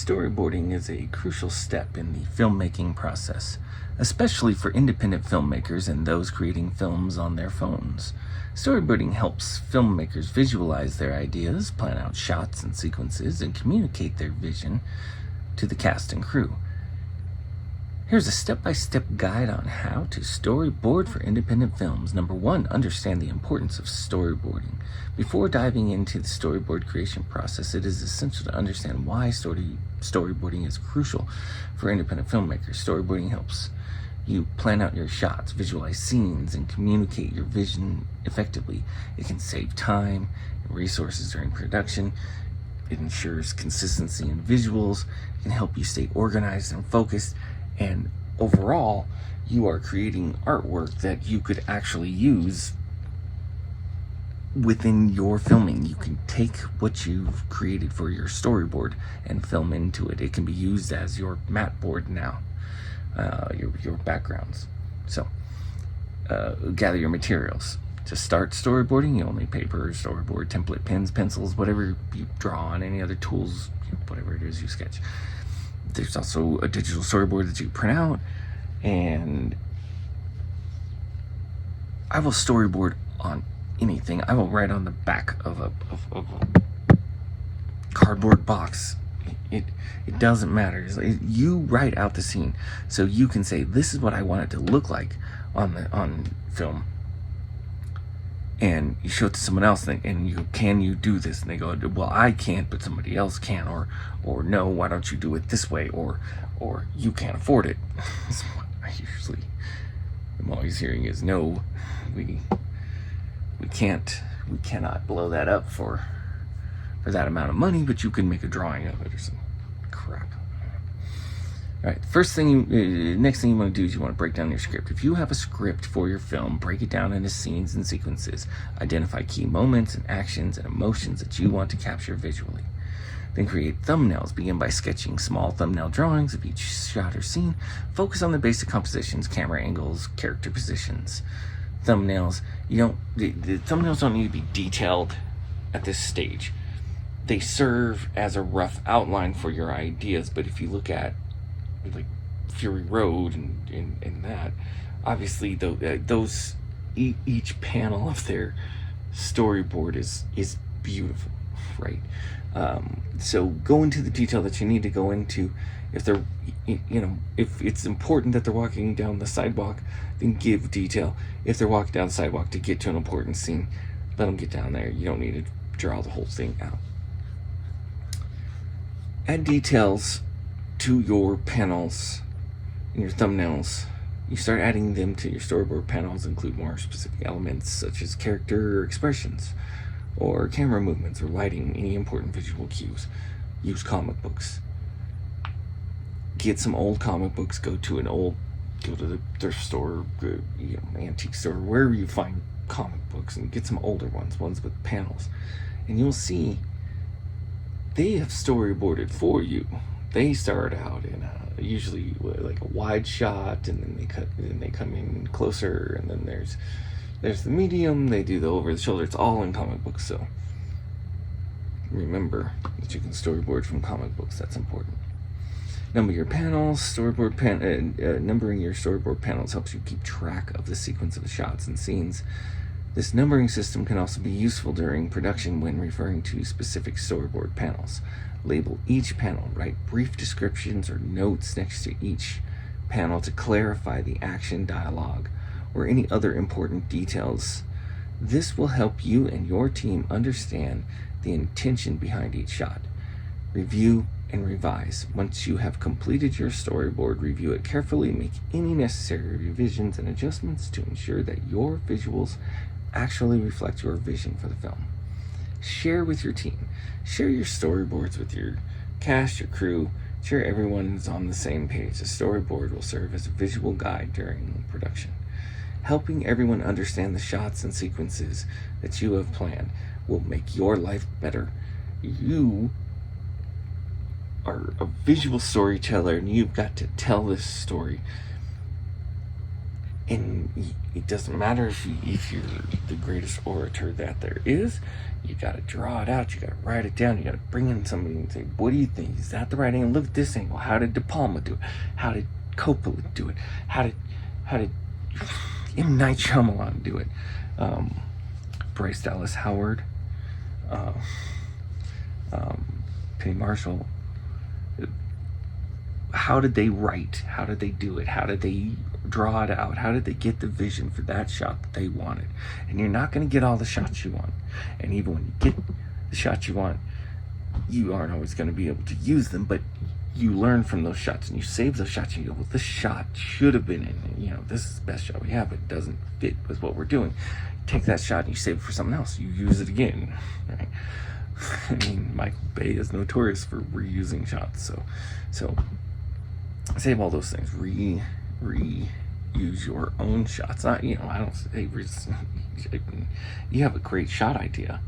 Storyboarding is a crucial step in the filmmaking process, especially for independent filmmakers and those creating films on their phones. Storyboarding helps filmmakers visualize their ideas, plan out shots and sequences, and communicate their vision to the cast and crew. Here's a step-by-step guide on how to storyboard for independent films. Number 1, understand the importance of storyboarding. Before diving into the storyboard creation process, it is essential to understand why storyboarding is crucial for independent filmmakers. Storyboarding helps you plan out your shots, visualize scenes, and communicate your vision effectively. It can save time and resources during production. It ensures consistency in visuals. It can help you stay organized and focused. And overall, you are creating artwork that you could actually use within your filming. You can take what you've created for your storyboard and film into it. It can be used as your mat board now, your backgrounds. So, gather your materials. To start storyboarding, you'll need paper, storyboard, template, pens, pencils, whatever you draw on, any other tools, whatever it is you sketch. There's also a digital storyboard that you print out, and I will storyboard on anything. I will write on the back of a cardboard box. It doesn't matter. You write out the scene so you can say, this is what I want it to look like on film. And you show it to someone else, and can you do this? And they go, well, I can't, but somebody else can, or no, why don't you do it this way, or you can't afford it. So I usually am always hearing is, no, we cannot blow that up for that amount of money, but you can make a drawing of it or some crap. All right, next thing you want to do is you want to break down your script. If you have a script for your film, break it down into scenes and sequences. Identify key moments and actions and emotions that you want to capture visually. Then create thumbnails. Begin by sketching small thumbnail drawings of each shot or scene. Focus on the basic compositions, camera angles, character positions. Thumbnails, the thumbnails don't need to be detailed at this stage. They serve as a rough outline for your ideas, but if you look at like Fury Road and that, obviously those each panel of their storyboard is beautiful, right? So go into the detail that you need to go into. If they're, if it's important that they're walking down the sidewalk, then give detail. If they're walking down the sidewalk to get to an important scene, let them get down there. You don't need to draw the whole thing out. Add details to your panels and your thumbnails. You start adding them to your storyboard panels. Include more specific elements such as character or expressions, or camera movements or lighting, any important visual cues. Use comic books. Get some old comic books. Go to the thrift store, antique store, wherever you find comic books, and get some older ones with panels. And you'll see they have storyboarded for you. They start out in usually like a wide shot, and then they come in closer, and then there's the medium. They do the over the shoulder. It's all in comic books, so remember that you can storyboard from comic books. That's important. Number your panels. Numbering your storyboard panels helps you keep track of the sequence of the shots and scenes. This numbering system can also be useful during production when referring to specific storyboard panels. Label each panel. Write brief descriptions or notes next to each panel to clarify the action, dialogue, or any other important details. This will help you and your team understand the intention behind each shot. Review and revise. Once you have completed your storyboard, review it carefully, make any necessary revisions and adjustments to ensure that your visuals actually reflect your vision for the film. Share with your team. Share your storyboards with your cast, your crew. Ensure everyone's on the same page. The storyboard will serve as a visual guide during production. Helping everyone understand the shots and sequences that you have planned will make your life better. You are a visual storyteller, and you've got to tell this story. it doesn't matter if you're the greatest orator that there is. You got to draw it out. You got to write it down. You got to bring in somebody and say, what do you think? Is that the right angle? Look at this angle. How did De Palma do it? How did Coppola do it? How did M. Night Shyamalan do it? Bryce Dallas Howard, Penny Marshall. How did they write? How did they do it? How did they draw it out? How did they get the vision for that shot that they wanted? And you're not going to get all the shots you want. And even when you get the shots you want, you aren't always going to be able to use them, but you learn from those shots and you save those shots and you go, well, this shot should have been in, this is the best shot we have, but it doesn't fit with what we're doing. Take that shot and you save it for something else. You use it again, right? I mean, Michael Bay is notorious for reusing shots, so save all those things. Reuse your own shots. Not, I don't say you have a great shot idea.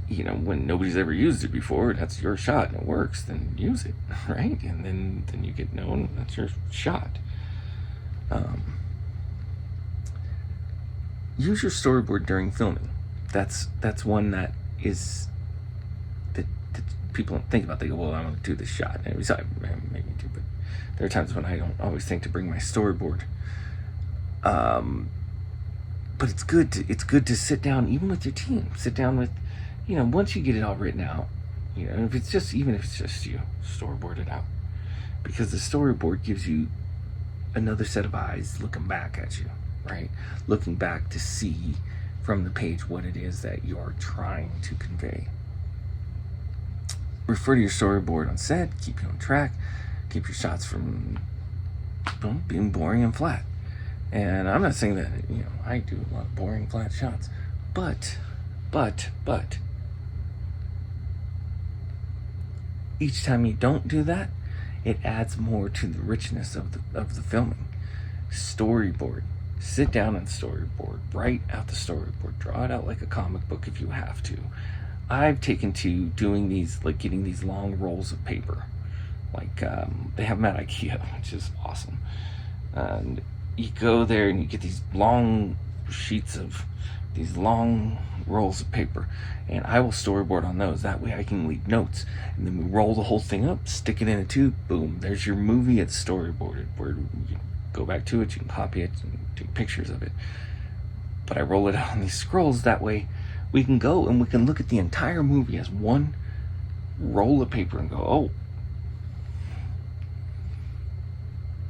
When nobody's ever used it before, that's your shot and it works, then use it, right? And then you get known, that's your shot. Use your storyboard during filming. That's one that people don't think about. They go, well, I'm going to do this shot. And maybe do, but there are times when I don't always think to bring my storyboard. But it's good to sit down, even with your team. Sit down with, once you get it all written out, even if it's just you, storyboard it out. Because the storyboard gives you another set of eyes looking back at you, right? Looking back to see from the page what it is that you're trying to convey. Refer to your storyboard on set, keep you on track, keep your shots from being boring and flat. And I'm not saying that, I do a lot of boring, flat shots, but each time you don't do that, it adds more to the richness of the filming. Storyboard. Sit down and storyboard. Write out the storyboard. Draw it out like a comic book if you have to. I've taken to doing these, like getting these long rolls of paper. Like, they have them at IKEA, which is awesome. And you go there and you get these long sheets of these long rolls of paper, and I will storyboard on those. That way I can leave notes, and then we roll the whole thing up, stick it in a tube, boom, there's your movie. It's storyboarded. Where you go back to it, you can copy it and take pictures of it. But I roll it out on these scrolls. That way we can go and we can look at the entire movie as one roll of paper and go, oh,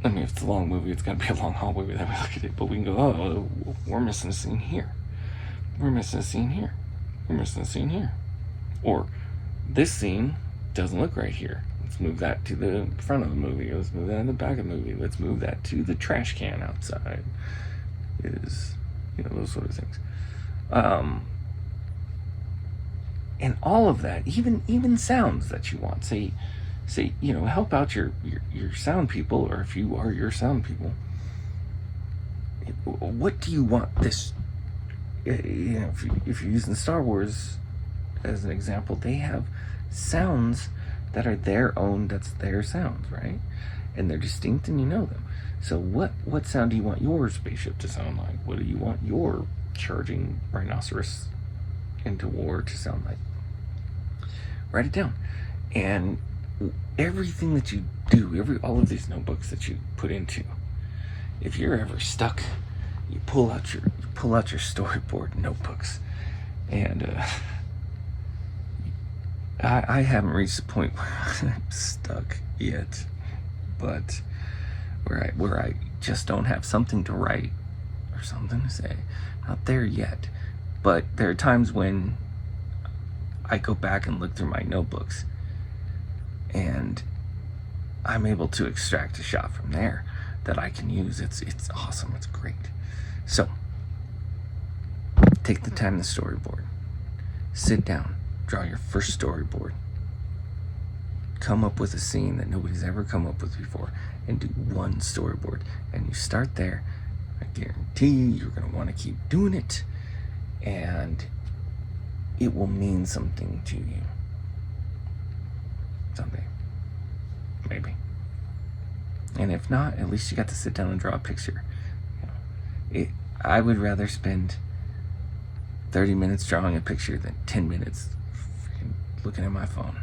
I mean, if it's a long movie, it's got to be a long hallway that we look at it. But we can go, oh, we're missing a scene here. We're missing a scene here. We're missing a scene here. Or this scene doesn't look right here. Let's move that to the front of the movie. Let's move that in the back of the movie. Let's move that to the trash can outside. Those sort of things. And all of that, even sounds that you want. Say, help out your sound people, or if you are your sound people, what do you want this? If you're using Star Wars as an example, they have sounds that are their own. That's their sounds, right? And they're distinct, and you know them. So what sound do you want your spaceship to sound like? What do you want your charging rhinoceros into war to sound like? Write it down, and everything that you do, all of these notebooks that you put into, if you're ever stuck, you pull out your storyboard notebooks. And I haven't reached the point where I'm stuck yet, but where I just don't have something to write or something to say. Not there yet, but there are times when I go back and look through my notebooks, and I'm able to extract a shot from there that I can use. It's awesome. It's great. So take the time to storyboard. Sit down, draw your first storyboard. Come up with a scene that nobody's ever come up with before, and do one storyboard. And you start there. I guarantee you're going to want to keep doing it, and it will mean something to you someday. Maybe. And if not, at least you got to sit down and draw a picture. I would rather spend 30 minutes drawing a picture than 10 minutes freaking looking at my phone.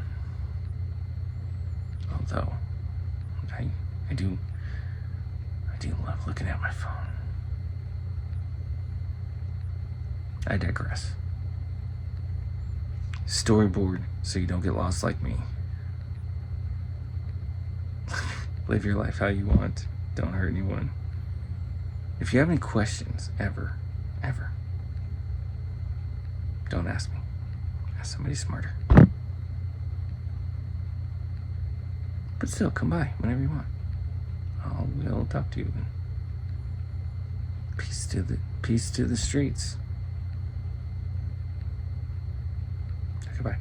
Although, I do love looking at my phone. I digress. Storyboard so you don't get lost like me. Live your life how you want. Don't hurt anyone. If you have any questions, ever, don't ask me. Ask somebody smarter. But still, come by whenever you want. We'll talk to you. Peace to the streets. Goodbye.